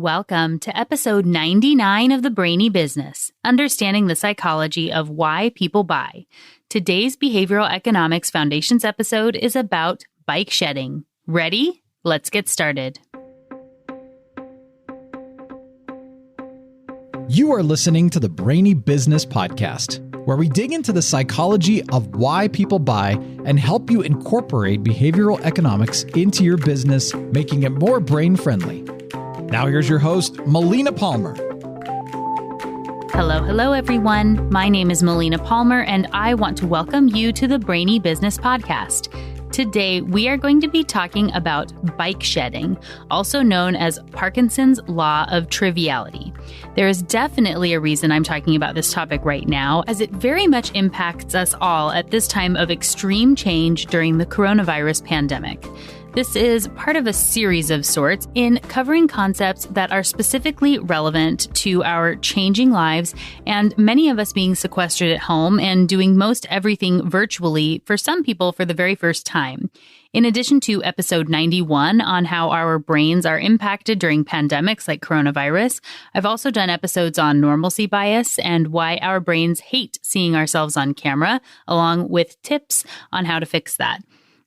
Welcome to episode 99 of the Brainy Business, Understanding the Psychology of Why People Buy. Today's Behavioral Economics Foundations episode is about bike shedding. Ready? Let's get started. You are listening to the Brainy Business Podcast, where we dig into the psychology of why people buy and help you incorporate behavioral economics into your business, making it more brain-friendly. Now here's your host, Melina Palmer. Hello, everyone. My name is Melina Palmer, and I want to welcome you to the Brainy Business Podcast. Today, we are going to be talking about bike shedding, also known as Parkinson's Law of Triviality. There is definitely a reason I'm talking about this topic right now, as it very much impacts us all at this time of extreme change during the coronavirus pandemic. This is part of a series of sorts in covering concepts that are specifically relevant to our changing lives and many of us being sequestered at home and doing most everything virtually for some people for the very first time. In addition to episode 91 on how our brains are impacted during pandemics like coronavirus, I've also done episodes on normalcy bias and why our brains hate seeing ourselves on camera, along with tips on how to fix that.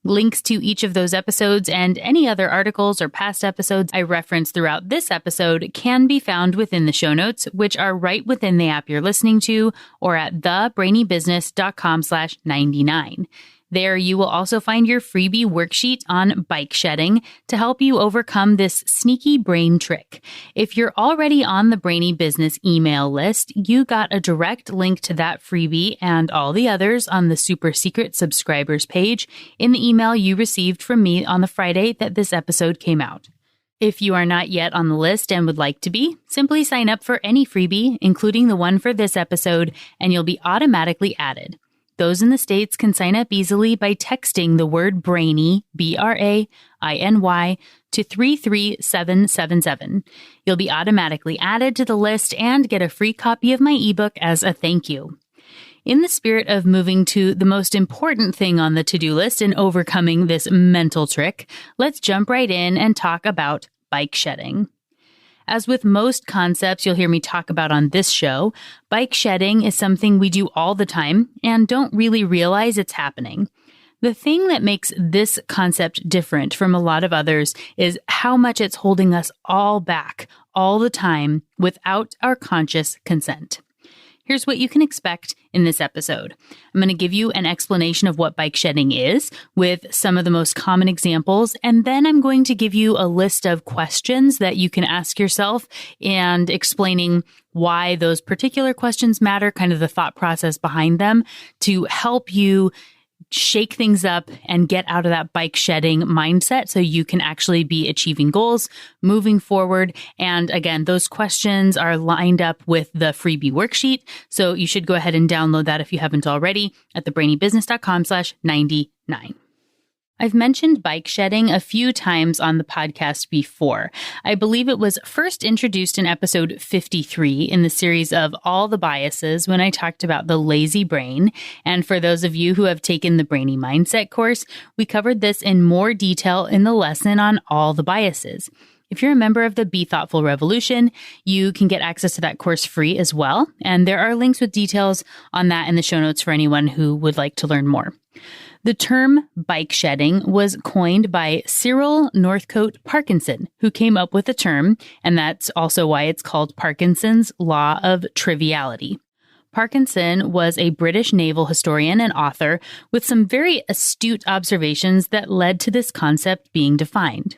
Links to each of those episodes and any other articles or past episodes I reference throughout this episode can be found within the show notes, which are right within the app you're listening to or at thebrainybusiness.com/99. There you will also find your freebie worksheet on bike shedding to help you overcome this sneaky brain trick. If you're already on the Brainy Business email list, you got a direct link to that freebie and all the others on the super secret subscribers page in the email you received from me on the Friday that this episode came out. If you are not yet on the list and would like to be, simply sign up for any freebie, including the one for this episode, and you'll be automatically added. Those in the States can sign up easily by texting the word Brainy, B-R-A-I-N-Y, to 33777. You'll be automatically added to the list and get a free copy of my ebook as a thank you. In the spirit of moving to the most important thing on the to-do list and overcoming this mental trick, let's jump right in and talk about bike shedding. As with most concepts you'll hear me talk about on this show, bike shedding is something we do all the time and don't really realize it's happening. The thing that makes this concept different from a lot of others is how much it's holding us all back all the time without our conscious consent. Here's what you can expect in this episode. I'm going to give you an explanation of what bike shedding is with some of the most common examples, and then I'm going to give you a list of questions that you can ask yourself and explaining why those particular questions matter, kind of the thought process behind them to help you shake things up and get out of that bike shedding mindset so you can actually be achieving goals, moving forward. And again, those questions are lined up with the freebie worksheet. So you should go ahead and download that if you haven't already at thebrainybusiness.com/99. I've mentioned bike shedding a few times on the podcast before. I believe it was first introduced in episode 53 in the series of All the Biases when I talked about the lazy brain. And for those of you who have taken the Brainy Mindset course, we covered this in more detail in the lesson on all the biases. If you're a member of the Be Thoughtful Revolution, you can get access to that course free as well. And there are links with details on that in the show notes for anyone who would like to learn more. The term bike shedding was coined by Cyril Northcote Parkinson, who came up with the term, and that's also why it's called Parkinson's Law of Triviality. Parkinson was a British naval historian and author with some very astute observations that led to this concept being defined.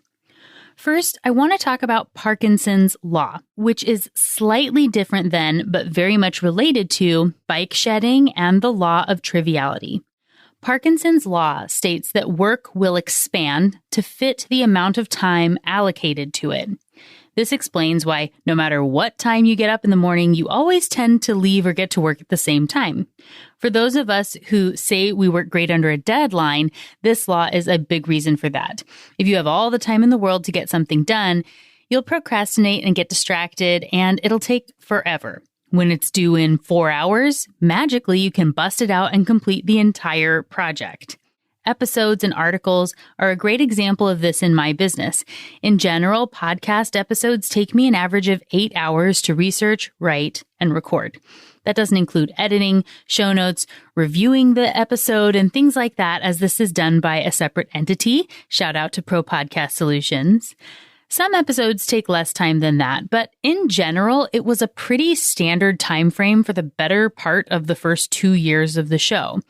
First, I want to talk about Parkinson's Law, which is slightly different than, but very much related to, bike shedding and the law of triviality. Parkinson's Law states that work will expand to fit the amount of time allocated to it. This explains why no matter what time you get up in the morning, you always tend to leave or get to work at the same time. For those of us who say we work great under a deadline, this law is a big reason for that. If you have all the time in the world to get something done, you'll procrastinate and get distracted, and it'll take forever. When it's due in 4 hours, magically you can bust it out and complete the entire project. Episodes and articles are a great example of this in my business. In general, podcast episodes take me an average of 8 hours to research, write, and record. That doesn't include editing, show notes, reviewing the episode, and things like that, as this is done by a separate entity. Shout out to Pro Podcast Solutions. Some episodes take less time than that, but in general, it was a pretty standard time frame for the better part of the first 2 years of the show.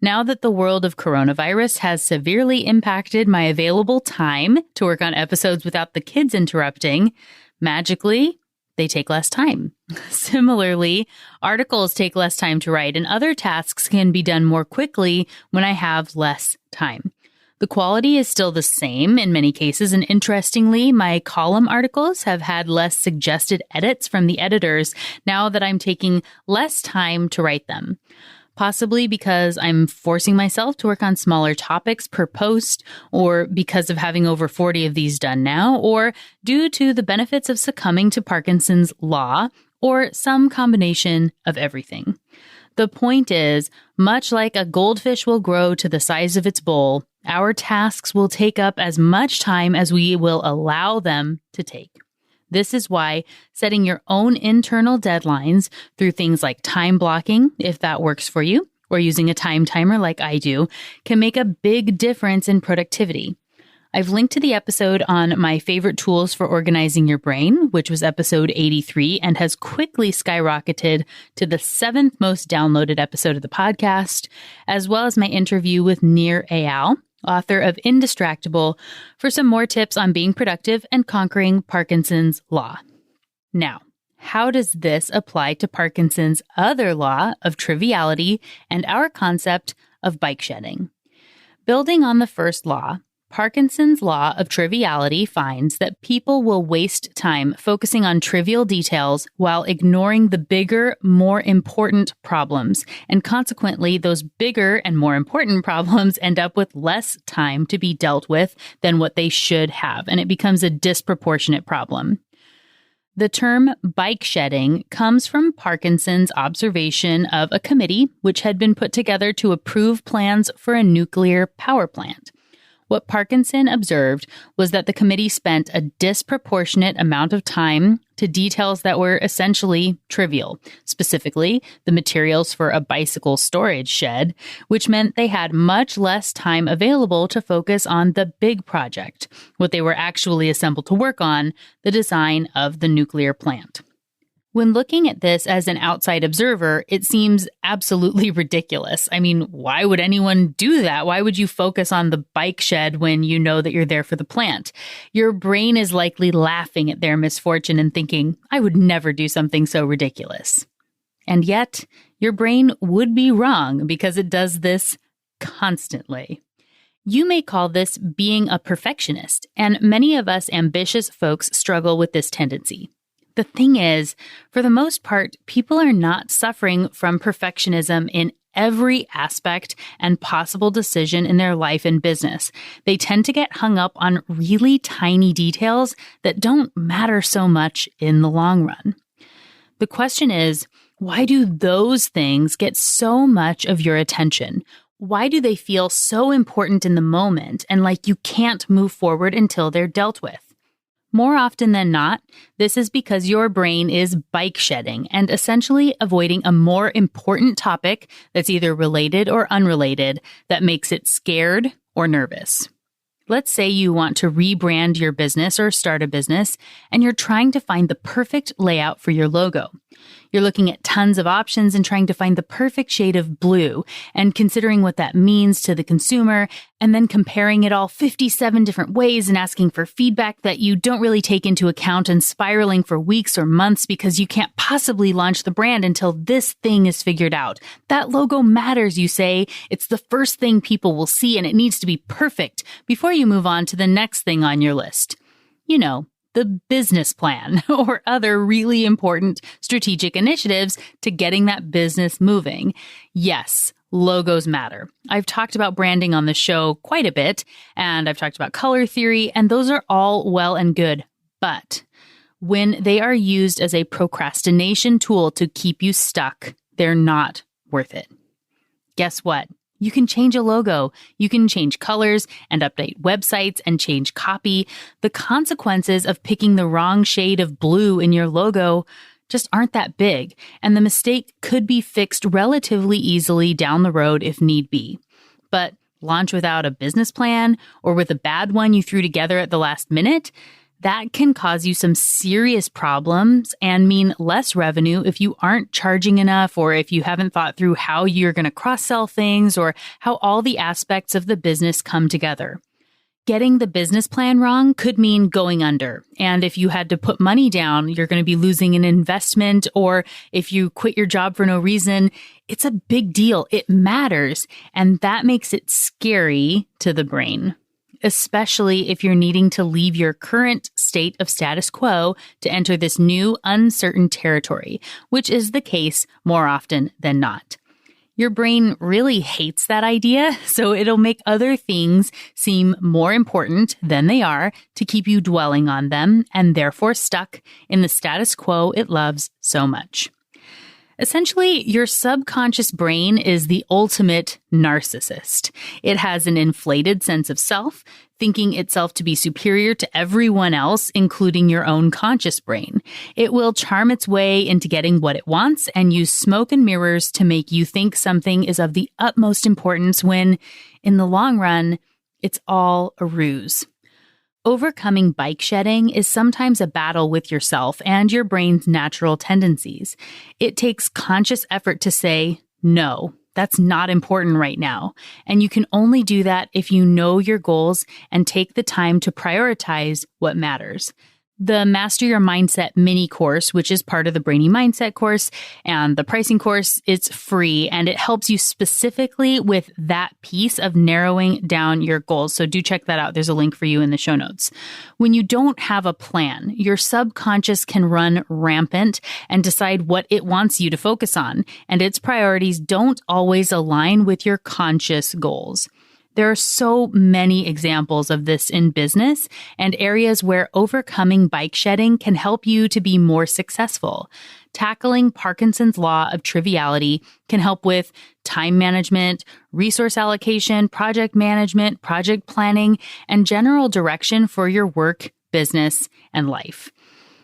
Now that the world of coronavirus has severely impacted my available time to work on episodes without the kids interrupting, magically, they take less time. Similarly, articles take less time to write, and other tasks can be done more quickly when I have less time. The quality is still the same in many cases, and interestingly, my column articles have had less suggested edits from the editors now that I'm taking less time to write them. Possibly because I'm forcing myself to work on smaller topics per post, or because of having over 40 of these done now, or due to the benefits of succumbing to Parkinson's law, or some combination of everything. The point is, much like a goldfish will grow to the size of its bowl, our tasks will take up as much time as we will allow them to take. This is why setting your own internal deadlines through things like time blocking, if that works for you, or using a time timer like I do, can make a big difference in productivity. I've linked to the episode on my favorite tools for organizing your brain, which was episode 83 and has quickly skyrocketed to the 7th most downloaded episode of the podcast, as well as my interview with Nir Eyal, author of Indistractable, for some more tips on being productive and conquering Parkinson's law. Now, how does this apply to Parkinson's other law of triviality and our concept of bike shedding? Building on the first law, Parkinson's law of triviality finds that people will waste time focusing on trivial details while ignoring the bigger, more important problems. And consequently, those bigger and more important problems end up with less time to be dealt with than what they should have. And it becomes a disproportionate problem. The term bike shedding comes from Parkinson's observation of a committee which had been put together to approve plans for a nuclear power plant. What Parkinson observed was that the committee spent a disproportionate amount of time to details that were essentially trivial, specifically the materials for a bicycle storage shed, which meant they had much less time available to focus on the big project, what they were actually assembled to work on, the design of the nuclear plant. When looking at this as an outside observer, it seems absolutely ridiculous. I mean, why would anyone do that? Why would you focus on the bike shed when you know that you're there for the plant? Your brain is likely laughing at their misfortune and thinking, I would never do something so ridiculous. And yet, your brain would be wrong because it does this constantly. You may call this being a perfectionist, and many of us ambitious folks struggle with this tendency. The thing is, for the most part, people are not suffering from perfectionism in every aspect and possible decision in their life and business. They tend to get hung up on really tiny details that don't matter so much in the long run. The question is, why do those things get so much of your attention? Why do they feel so important in the moment and like you can't move forward until they're dealt with? More often than not, this is because your brain is bike shedding and essentially avoiding a more important topic that's either related or unrelated that makes it scared or nervous. Let's say you want to rebrand your business or start a business, and you're trying to find the perfect layout for your logo. You're looking at tons of options and trying to find the perfect shade of blue and considering what that means to the consumer, and then comparing it all 57 different ways and asking for feedback that you don't really take into account and spiraling for weeks or months because you can't possibly launch the brand until this thing is figured out. That logo matters, you say. It's the first thing people will see and it needs to be perfect before you move on to the next thing on your list. You know, the business plan or other really important strategic initiatives to getting that business moving. Yes, logos matter. I've talked about branding on the show quite a bit, and I've talked about color theory, and those are all well and good. But when they are used as a procrastination tool to keep you stuck, they're not worth it. Guess what? You can change a logo, you can change colors and update websites and change copy. The consequences of picking the wrong shade of blue in your logo just aren't that big, and the mistake could be fixed relatively easily down the road if need be. But launch without a business plan or with a bad one you threw together at the last minute, that can cause you some serious problems and mean less revenue if you aren't charging enough, or if you haven't thought through how you're going to cross-sell things or how all the aspects of the business come together. Getting the business plan wrong could mean going under. And if you had to put money down, you're going to be losing an investment, or if you quit your job for no reason, it's a big deal. It matters. And that makes it scary to the brain, especially if you're needing to leave your current state of status quo to enter this new uncertain territory, which is the case more often than not. Your brain really hates that idea, so it'll make other things seem more important than they are to keep you dwelling on them and therefore stuck in the status quo it loves so much. Essentially, your subconscious brain is the ultimate narcissist. It has an inflated sense of self, thinking itself to be superior to everyone else, including your own conscious brain. It will charm its way into getting what it wants and use smoke and mirrors to make you think something is of the utmost importance when, in the long run, it's all a ruse. Overcoming bike shedding is sometimes a battle with yourself and your brain's natural tendencies. It takes conscious effort to say, no, that's not important right now. And you can only do that if you know your goals and take the time to prioritize what matters. The Master Your Mindset mini course, which is part of the Brainy Mindset course and the pricing course, it's free and it helps you specifically with that piece of narrowing down your goals. So do check that out. There's a link for you in the show notes. When you don't have a plan, your subconscious can run rampant and decide what it wants you to focus on, and its priorities don't always align with your conscious goals. There are so many examples of this in business and areas where overcoming bike shedding can help you to be more successful. Tackling Parkinson's law of triviality can help with time management, resource allocation, project management, project planning, and general direction for your work, business, and life.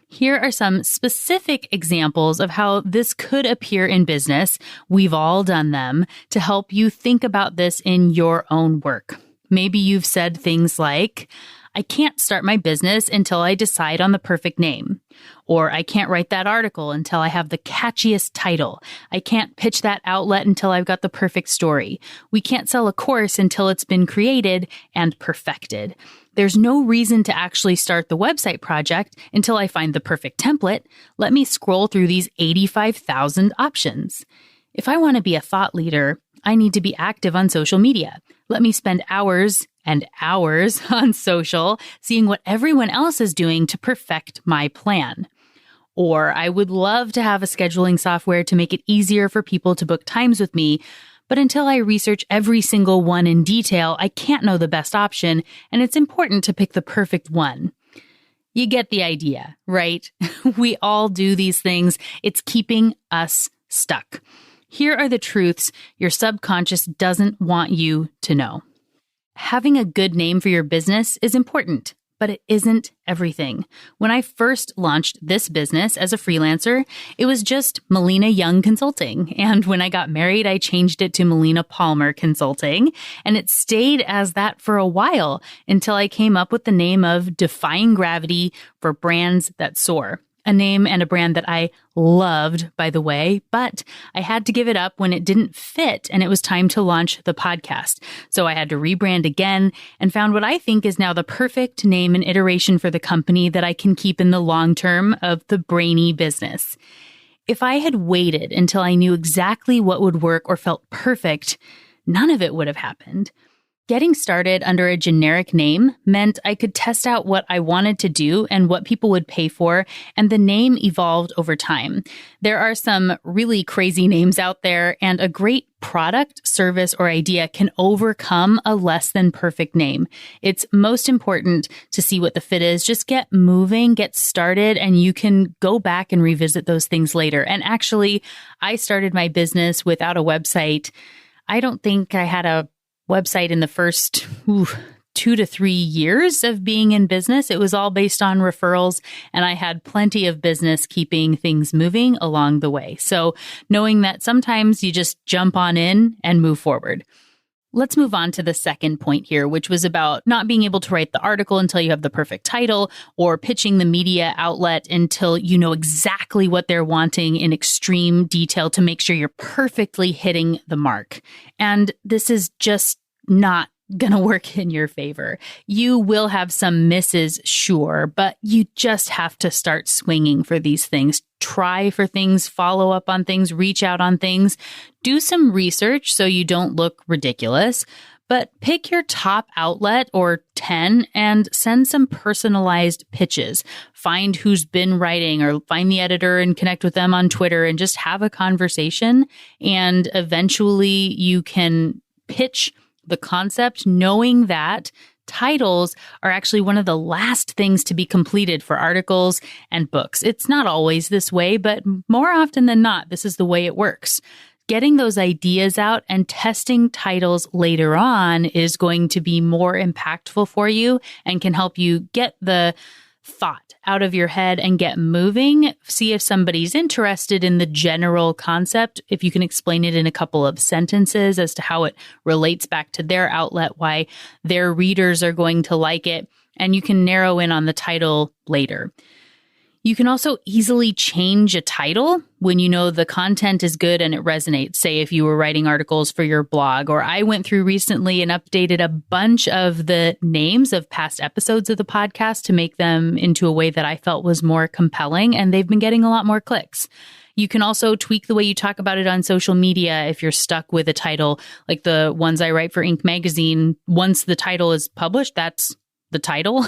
Here are some specific examples of how this could appear in business. We've all done them to help you think about this in your own work. Maybe you've said things like, I can't start my business until I decide on the perfect name. Or I can't write that article until I have the catchiest title. I can't pitch that outlet until I've got the perfect story. We can't sell a course until it's been created and perfected. There's no reason to actually start the website project until I find the perfect template. Let me scroll through these 85,000 options. If I want to be a thought leader, I need to be active on social media. Let me spend hours and hours on social, seeing what everyone else is doing to perfect my plan. Or I would love to have a scheduling software to make it easier for people to book times with me, but until I research every single one in detail, I can't know the best option, and it's important to pick the perfect one. You get the idea, right? We all do these things. It's keeping us stuck. Here are the truths your subconscious doesn't want you to know. Having a good name for your business is important, but it isn't everything. When I first launched this business as a freelancer, it was just Melina Young Consulting. And when I got married, I changed it to Melina Palmer Consulting. And it stayed as that for a while until I came up with the name of Defying Gravity for Brands That Soar. A name and a brand that I loved, by the way, but I had to give it up when it didn't fit and it was time to launch the podcast. So I had to rebrand again and found what I think is now the perfect name and iteration for the company that I can keep in the long term of the Brainy business. If I had waited until I knew exactly what would work or felt perfect, none of it would have happened. Getting started under a generic name meant I could test out what I wanted to do and what people would pay for, and the name evolved over time. There are some really crazy names out there, and a great product, service, or idea can overcome a less than perfect name. It's most important to see what the fit is. Just get moving, get started, and you can go back and revisit those things later. And actually, I started my business without a website I don't think I had a website in the first 2 to 3 years of being in business. It was all based on referrals, and I had plenty of business keeping things moving along the way. So knowing that sometimes you just jump on in and move forward. Let's move on to the second point here, which was about not being able to write the article until you have the perfect title, or pitching the media outlet until you know exactly what they're wanting in extreme detail to make sure you're perfectly hitting the mark. And this is just not going to work in your favor. You will have some misses, sure, but you just have to start swinging for these things. Try for things, follow up on things, reach out on things, do some research so you don't look ridiculous, but pick your top outlet or 10 and send some personalized pitches. Find who's been writing, or find the editor and connect with them on Twitter and just have a conversation. And eventually you can pitch the concept, knowing that titles are actually one of the last things to be completed for articles and books. It's not always this way, but more often than not, this is the way it works. Getting those ideas out and testing titles later on is going to be more impactful for you and can help you get the thought out of your head and get moving. See if somebody's interested in the general concept, if you can explain it in a couple of sentences as to how it relates back to their outlet, why their readers are going to like it, and you can narrow in on the title later. You can also easily change a title when you know the content is good and it resonates. Say if you were writing articles for your blog, or I went through recently and updated a bunch of the names of past episodes of the podcast to make them into a way that I felt was more compelling, and they've been getting a lot more clicks. You can also tweak the way you talk about it on social media if you're stuck with a title, like the ones I write for Inc. magazine. Once the title is published, that's the title,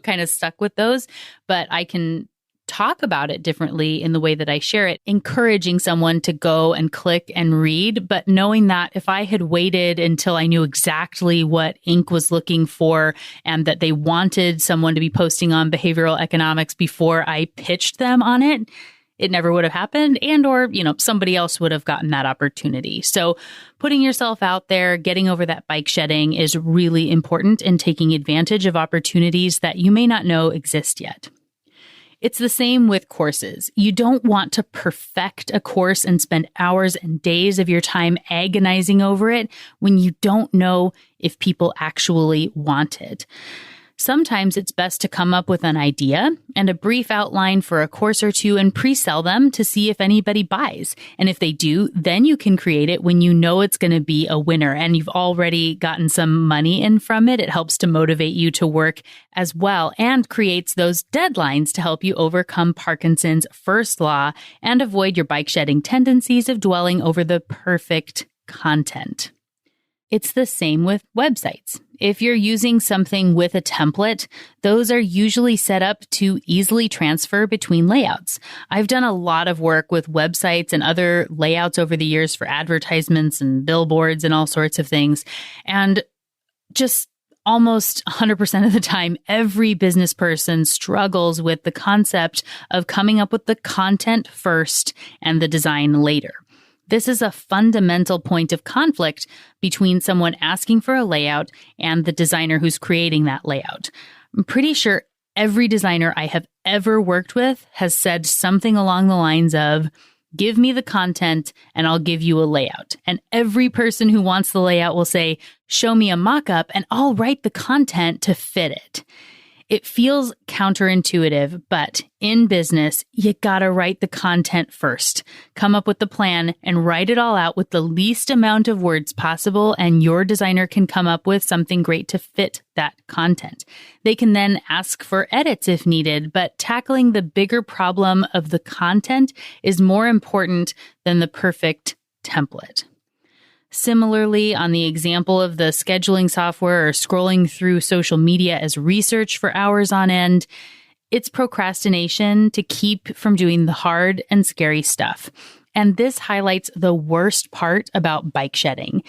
kind of stuck with those, but I can talk about it differently in the way that I share it, encouraging someone to go and click and read, but knowing that if I had waited until I knew exactly what Inc. was looking for and that they wanted someone to be posting on behavioral economics before I pitched them on it, it never would have happened, or somebody else would have gotten that opportunity. So putting yourself out there, getting over that bike shedding is really important, and taking advantage of opportunities that you may not know exist yet. It's the same with courses. You don't want to perfect a course and spend hours and days of your time agonizing over it when you don't know if people actually want it. Sometimes it's best to come up with an idea and a brief outline for a course or two and pre-sell them to see if anybody buys. And if they do, then you can create it when you know it's going to be a winner and you've already gotten some money in from it. It helps to motivate you to work as well and creates those deadlines to help you overcome Parkinson's first law and avoid your bike shedding tendencies of dwelling over the perfect content. It's the same with websites. If you're using something with a template, those are usually set up to easily transfer between layouts. I've done a lot of work with websites and other layouts over the years for advertisements and billboards and all sorts of things. And just almost 100% of the time, every business person struggles with the concept of coming up with the content first and the design later. This is a fundamental point of conflict between someone asking for a layout and the designer who's creating that layout. I'm pretty sure every designer I have ever worked with has said something along the lines of, give me the content and I'll give you a layout. And every person who wants the layout will say, show me a mock-up and I'll write the content to fit it. It feels counterintuitive, but in business, you gotta write the content first. Come up with the plan and write it all out with the least amount of words possible, and your designer can come up with something great to fit that content. They can then ask for edits if needed, but tackling the bigger problem of the content is more important than the perfect template. Similarly, on the example of the scheduling software or scrolling through social media as research for hours on end, it's procrastination to keep from doing the hard and scary stuff. And this highlights the worst part about bike shedding.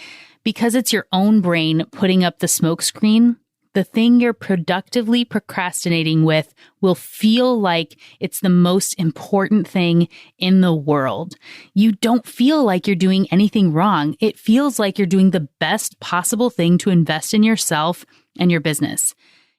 Because it's your own brain putting up the smoke screen, The thing you're productively procrastinating with will feel like it's the most important thing in the world. You don't feel like you're doing anything wrong. It feels like you're doing the best possible thing to invest in yourself and your business.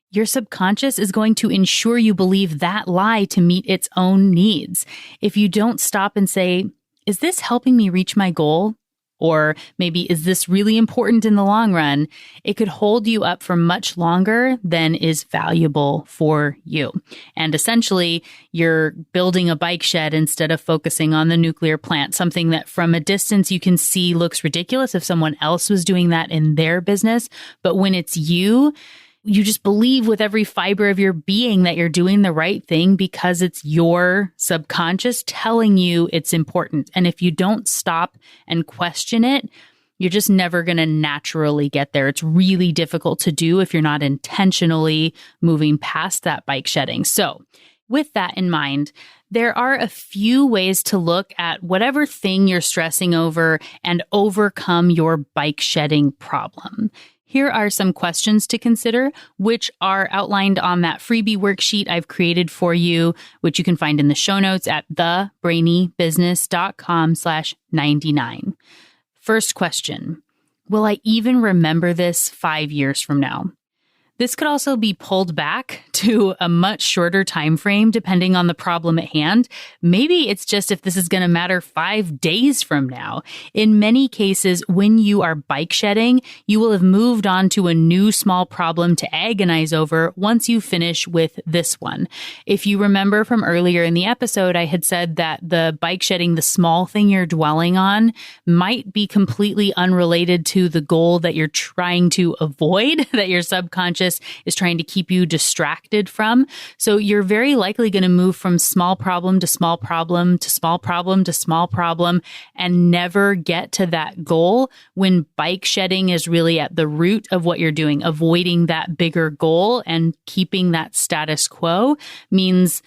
Your subconscious is going to ensure you believe that lie to meet its own needs. If you don't stop and say, is this helping me reach my goal? Or maybe, is this really important in the long run? It could hold you up for much longer than is valuable for you. And essentially, you're building a bike shed instead of focusing on the nuclear plant, something that from a distance you can see looks ridiculous if someone else was doing that in their business. But when it's you just believe with every fiber of your being that you're doing the right thing because it's your subconscious telling you it's important. And if you don't stop and question it, you're just never going to naturally get there. It's really difficult to do if you're not intentionally moving past that bike shedding. So with that in mind, there are a few ways to look at whatever thing you're stressing over and overcome your bike shedding problem. Here are some questions to consider, which are outlined on that freebie worksheet I've created for you, which you can find in the show notes at thebrainybusiness.com/99. First question, will I even remember this 5 years from now? This could also be pulled back to a much shorter time frame depending on the problem at hand. Maybe it's just if this is going to matter 5 days from now. In many cases, when you are bike shedding, you will have moved on to a new small problem to agonize over once you finish with this one. If you remember from earlier in the episode, I had said that the bike shedding, the small thing you're dwelling on, might be completely unrelated to the goal that you're trying to avoid, that your subconscious is trying to keep you distracted from. So you're very likely going to move from small problem to small problem to small problem to small problem and never get to that goal when bike shedding is really at the root of what you're doing. Avoiding that bigger goal and keeping that status quo means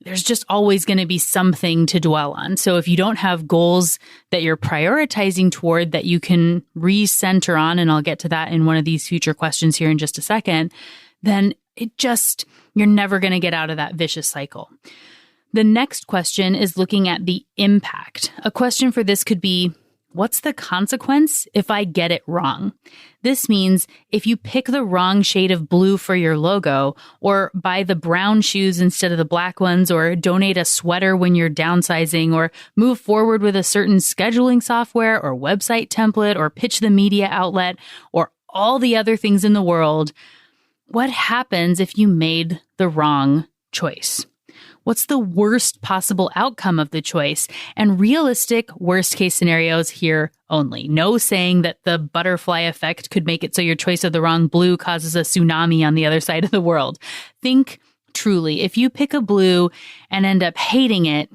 there's just always going to be something to dwell on. So if you don't have goals that you're prioritizing toward that you can recenter on, and I'll get to that in one of these future questions here in just a second, then you're never going to get out of that vicious cycle. The next question is looking at the impact. A question for this could be, what's the consequence if I get it wrong? This means if you pick the wrong shade of blue for your logo, or buy the brown shoes instead of the black ones, or donate a sweater when you're downsizing, or move forward with a certain scheduling software or website template, or pitch the media outlet, or all the other things in the world, what happens if you made the wrong choice? What's the worst possible outcome of the choice? And realistic worst case scenarios here only. No saying that the butterfly effect could make it so your choice of the wrong blue causes a tsunami on the other side of the world. Think truly, if you pick a blue and end up hating it,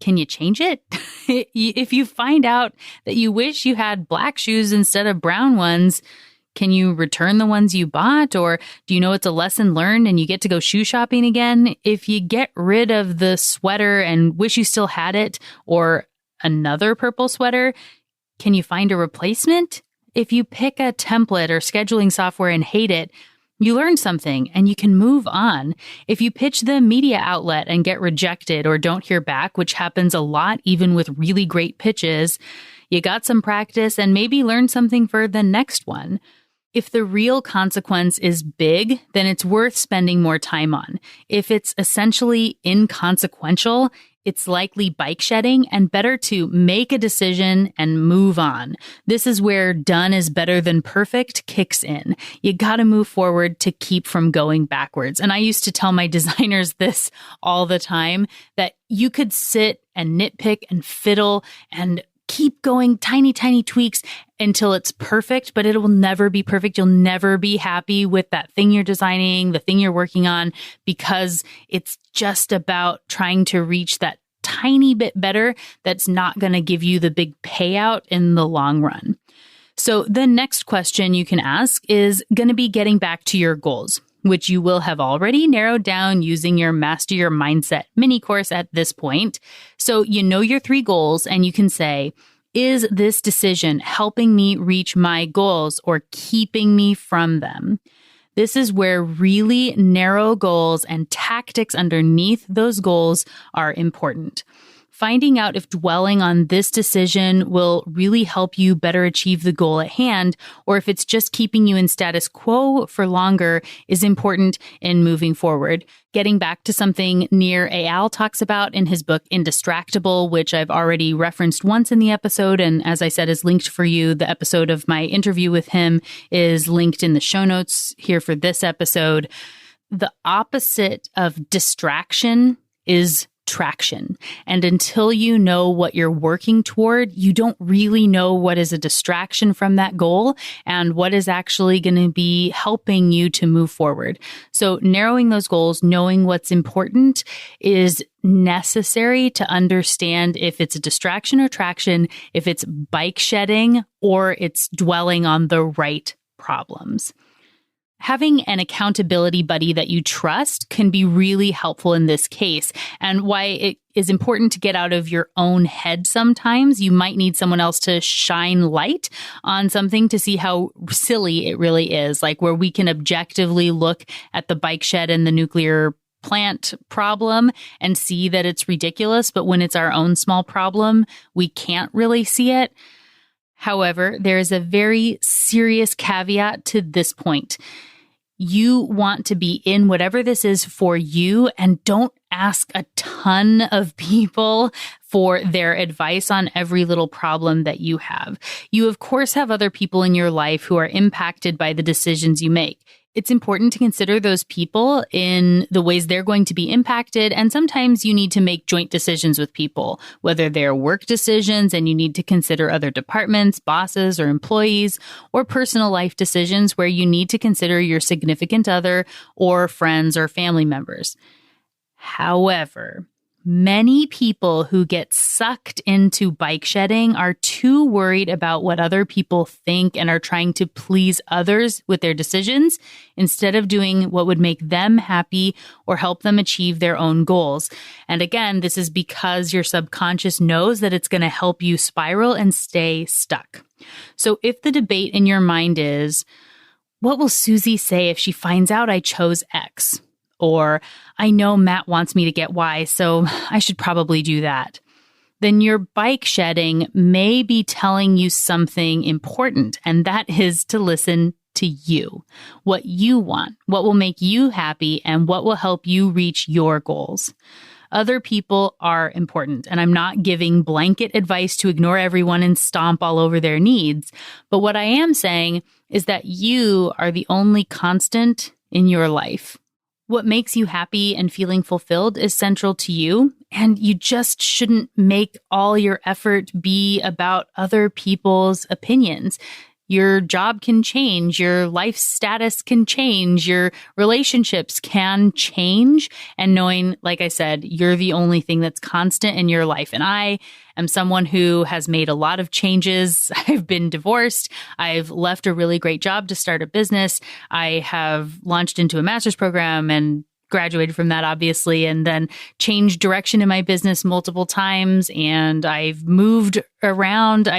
can you change it? If you find out that you wish you had black shoes instead of brown ones, can you return the ones you bought? Or do you know it's a lesson learned and you get to go shoe shopping again? If you get rid of the sweater and wish you still had it, or another purple sweater, can you find a replacement? If you pick a template or scheduling software and hate it, you learn something and you can move on. If you pitch the media outlet and get rejected or don't hear back, which happens a lot even with really great pitches, you got some practice and maybe learn something for the next one. If the real consequence is big, then it's worth spending more time on. If it's essentially inconsequential, it's likely bike shedding and better to make a decision and move on. This is where done is better than perfect kicks in. You got to move forward to keep from going backwards. And I used to tell my designers this all the time, that you could sit and nitpick and fiddle and keep going tiny tweaks until it's perfect, but it will never be perfect. You'll never be happy with that thing you're designing, the thing you're working on, because it's just about trying to reach that tiny bit better that's not going to give you the big payout in the long run. So the next question you can ask is going to be getting back to your goals, which you will have already narrowed down using your Master Your Mindset mini course at this point. So you know your 3 goals and you can say, is this decision helping me reach my goals or keeping me from them? This is where really narrow goals and tactics underneath those goals are important. Finding out if dwelling on this decision will really help you better achieve the goal at hand, or if it's just keeping you in status quo for longer, is important in moving forward. Getting back to something Nir Eyal talks about in his book Indistractable, which I've already referenced once in the episode, and as I said, is linked for you. The episode of my interview with him is linked in the show notes here for this episode. The opposite of distraction is traction. And until you know what you're working toward, you don't really know what is a distraction from that goal and what is actually going to be helping you to move forward. So narrowing those goals, knowing what's important, is necessary to understand if it's a distraction or traction, if it's bike shedding, or it's dwelling on the right problems. Having an accountability buddy that you trust can be really helpful in this case. And why it is important to get out of your own head sometimes. You might need someone else to shine light on something to see how silly it really is, like where we can objectively look at the bike shed and the nuclear plant problem and see that it's ridiculous. But when it's our own small problem, we can't really see it. However, there is a very serious caveat to this point. You want to be in whatever this is for you, and don't ask a ton of people for their advice on every little problem that you have. You, of course, have other people in your life who are impacted by the decisions you make. It's important to consider those people in the ways they're going to be impacted. And sometimes you need to make joint decisions with people, whether they're work decisions and you need to consider other departments, bosses, or employees, or personal life decisions where you need to consider your significant other or friends or family members. However, many people who get sucked into bike shedding are too worried about what other people think and are trying to please others with their decisions instead of doing what would make them happy or help them achieve their own goals. And again, this is because your subconscious knows that it's going to help you spiral and stay stuck. So if the debate in your mind is, what will Susie say if she finds out I chose X? Or, I know Matt wants me to get Y, so I should probably do that. Then your bike shedding may be telling you something important, and that is to listen to you, what you want, what will make you happy, and what will help you reach your goals. Other people are important, and I'm not giving blanket advice to ignore everyone and stomp all over their needs. But what I am saying is that you are the only constant in your life. What makes you happy and feeling fulfilled is central to you, and you just shouldn't make all your effort be about other people's opinions. Your job can change, your life status can change, your relationships can change, and knowing, like I said, you're the only thing that's constant in your life. And I am someone who has made a lot of changes. I've been divorced. I've left a really great job to start a business. I have launched into a master's program and graduated from that, obviously, and then changed direction in my business multiple times. And I've moved around.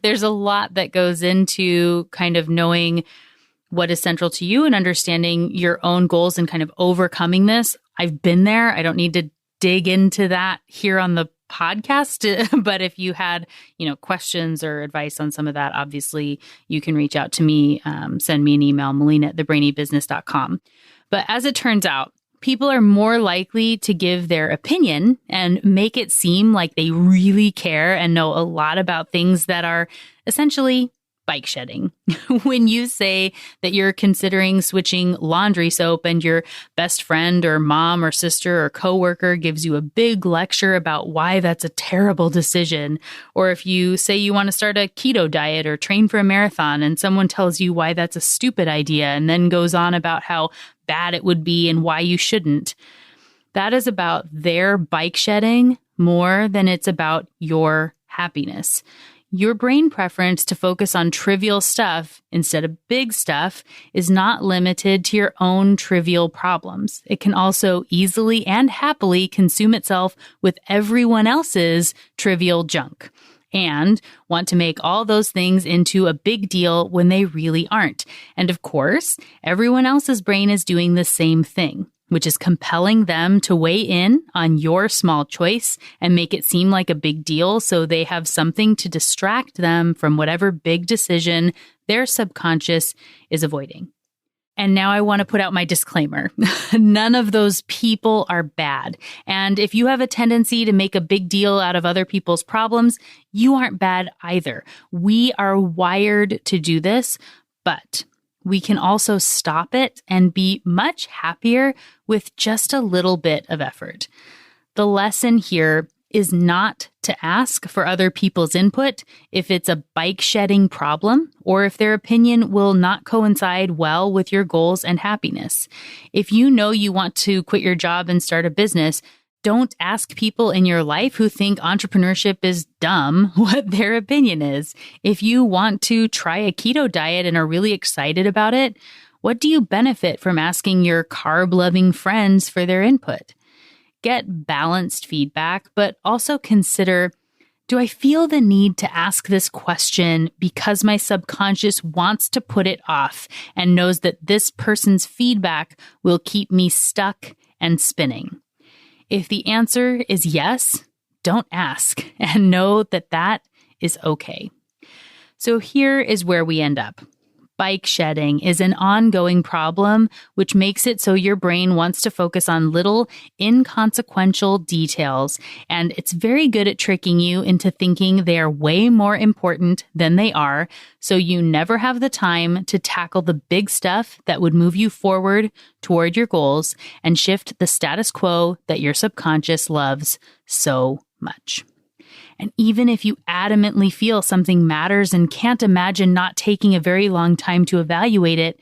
There's a lot that goes into kind of knowing what is central to you and understanding your own goals and kind of overcoming this. I've been there. I don't need to dig into that here on the podcast. But if you had, questions or advice on some of that, obviously you can reach out to me, send me an email, melina@thebrainybusiness.com. But as it turns out, people are more likely to give their opinion and make it seem like they really care and know a lot about things that are essentially bike shedding. When you say that you're considering switching laundry soap and your best friend or mom or sister or coworker gives you a big lecture about why that's a terrible decision, or if you say you want to start a keto diet or train for a marathon and someone tells you why that's a stupid idea and then goes on about how bad it would be and why you shouldn't, that is about their bike shedding more than it's about your happiness. Your brain preference to focus on trivial stuff instead of big stuff is not limited to your own trivial problems. It can also easily and happily consume itself with everyone else's trivial junk. and want to make all those things into a big deal when they really aren't. And of course, everyone else's brain is doing the same thing, which is compelling them to weigh in on your small choice and make it seem like a big deal so they have something to distract them from whatever big decision their subconscious is avoiding. And now I want to put out my disclaimer. None of those people are bad. And if you have a tendency to make a big deal out of other people's problems, you aren't bad either. We are wired to do this, but we can also stop it and be much happier with just a little bit of effort. The lesson here is not to ask for other people's input if it's a bike shedding problem or if their opinion will not coincide well with your goals and happiness. If you know you want to quit your job and start a business, don't ask people in your life who think entrepreneurship is dumb what their opinion is. If you want to try a keto diet and are really excited about it, what do you benefit from asking your carb-loving friends for their input? Get balanced feedback, but also consider, do I feel the need to ask this question because my subconscious wants to put it off and knows that this person's feedback will keep me stuck and spinning? If the answer is yes, don't ask and know that that is okay. So here is where we end up. Bike shedding is an ongoing problem, which makes it so your brain wants to focus on little inconsequential details, and it's very good at tricking you into thinking they are way more important than they are, so you never have the time to tackle the big stuff that would move you forward toward your goals and shift the status quo that your subconscious loves so much. And even if you adamantly feel something matters and can't imagine not taking a very long time to evaluate it,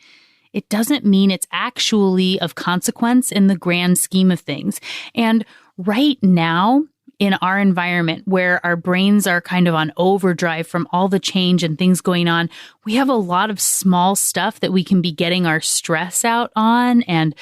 it doesn't mean it's actually of consequence in the grand scheme of things. And right now, in our environment where our brains are kind of on overdrive from all the change and things going on, we have a lot of small stuff that we can be getting our stress out on and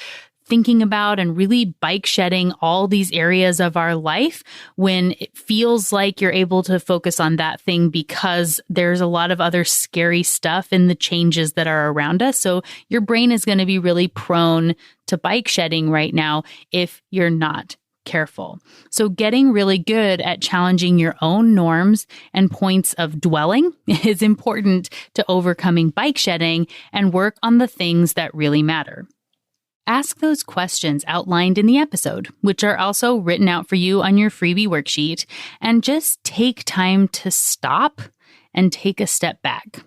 thinking about and really bike shedding all these areas of our life when it feels like you're able to focus on that thing because there's a lot of other scary stuff in the changes that are around us. So your brain is going to be really prone to bike shedding right now if you're not careful. So getting really good at challenging your own norms and points of dwelling is important to overcoming bike shedding and work on the things that really matter. Ask those questions outlined in the episode, which are also written out for you on your freebie worksheet, and just take time to stop and take a step back.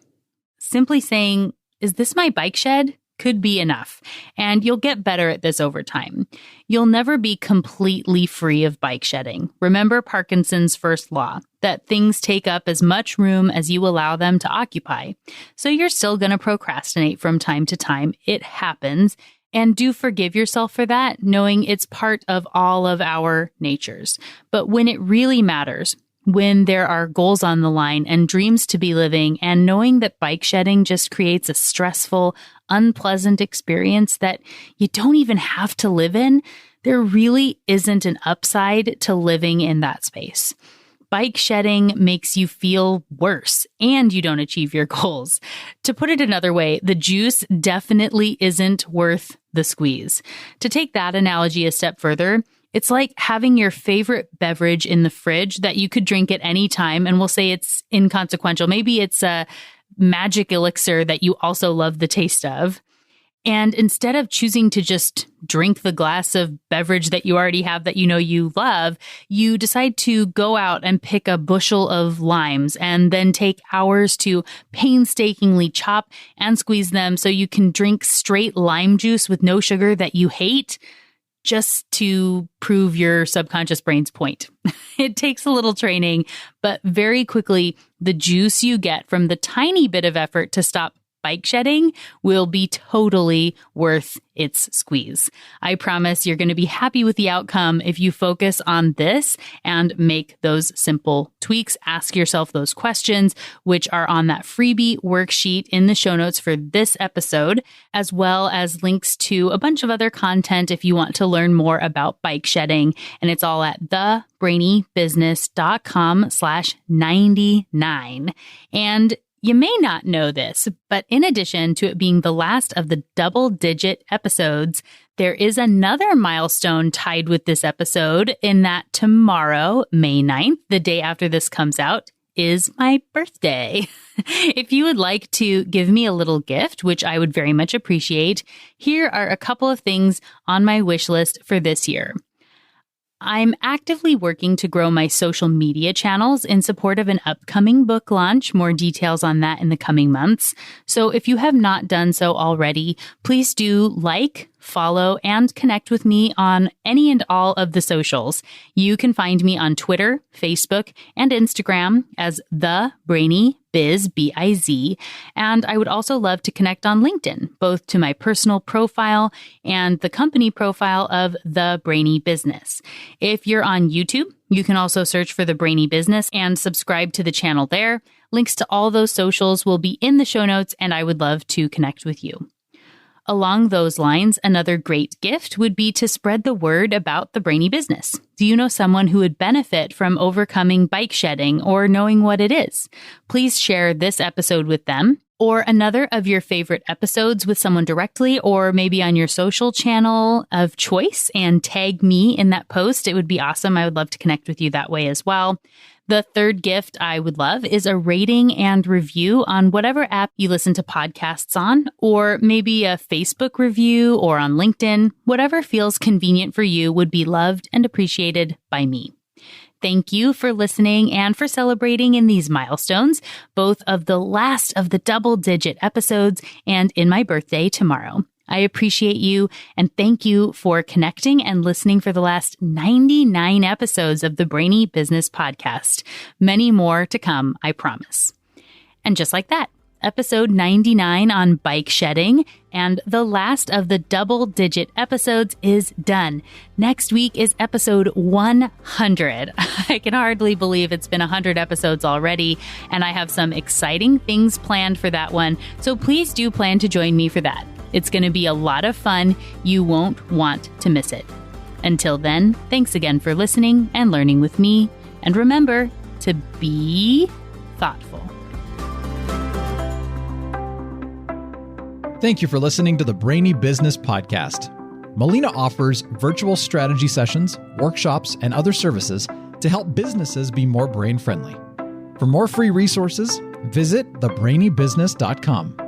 Simply saying, "Is this my bike shed?" could be enough, and you'll get better at this over time. You'll never be completely free of bike shedding. Remember Parkinson's first law, that things take up as much room as you allow them to occupy. So you're still going to procrastinate from time to time. It happens. And do forgive yourself for that, knowing it's part of all of our natures. But when it really matters, when there are goals on the line and dreams to be living, and knowing that bike shedding just creates a stressful, unpleasant experience that you don't even have to live in, there really isn't an upside to living in that space. Bike shedding makes you feel worse and you don't achieve your goals. To put it another way, the juice definitely isn't worth the squeeze. To take that analogy a step further, it's like having your favorite beverage in the fridge that you could drink at any time, and we'll say it's inconsequential. Maybe it's a magic elixir that you also love the taste of. And instead of choosing to just drink the glass of beverage that you already have that you know you love, you decide to go out and pick a bushel of limes and then take hours to painstakingly chop and squeeze them so you can drink straight lime juice with no sugar that you hate, just to prove your subconscious brain's point. It takes a little training, but very quickly, the juice you get from the tiny bit of effort to stop Bikeshedding will be totally worth its squeeze. I promise you're going to be happy with the outcome if you focus on this and make those simple tweaks. Ask yourself those questions, which are on that freebie worksheet in the show notes for this episode, as well as links to a bunch of other content if you want to learn more about bike shedding. And it's all at thebrainybusiness.com/99. And you may not know this, but in addition to it being the last of the double-digit episodes, there is another milestone tied with this episode in that tomorrow, May 9th, the day after this comes out, is my birthday. If you would like to give me a little gift, which I would very much appreciate, here are a couple of things on my wish list for this year. I'm actively working to grow my social media channels in support of an upcoming book launch. More details on that in the coming months. So if you have not done so already, please do like, follow, and connect with me on any and all of the socials. You can find me on Twitter, Facebook, and Instagram as The Brainy Biz, B-I-Z. And I would also love to connect on LinkedIn, both to my personal profile and the company profile of The Brainy Business. If you're on YouTube, you can also search for The Brainy Business and subscribe to the channel there. Links to all those socials will be in the show notes, and I would love to connect with you. Along those lines, another great gift would be to spread the word about the Brainy Business. Do you know someone who would benefit from overcoming bike shedding or knowing what it is? Please share this episode with them or another of your favorite episodes with someone directly or maybe on your social channel of choice and tag me in that post. It would be awesome. I would love to connect with you that way as well. The third gift I would love is a rating and review on whatever app you listen to podcasts on, or maybe a Facebook review or on LinkedIn. Whatever feels convenient for you would be loved and appreciated by me. Thank you for listening and for celebrating in these milestones, both of the last of the double-digit episodes and in my birthday tomorrow. I appreciate you and thank you for connecting and listening for the last 99 episodes of the Brainy Business Podcast. Many more to come, I promise. And just like that, episode 99 on bike shedding and the last of the double-digit episodes is done. Next week is episode 100. I can hardly believe it's been 100 episodes already, and I have some exciting things planned for that one, so please do plan to join me for that. It's going to be a lot of fun. You won't want to miss it. Until then, thanks again for listening and learning with me. And remember to be thoughtful. Thank you for listening to the Brainy Business Podcast. Melina offers virtual strategy sessions, workshops, and other services to help businesses be more brain-friendly. For more free resources, visit thebrainybusiness.com.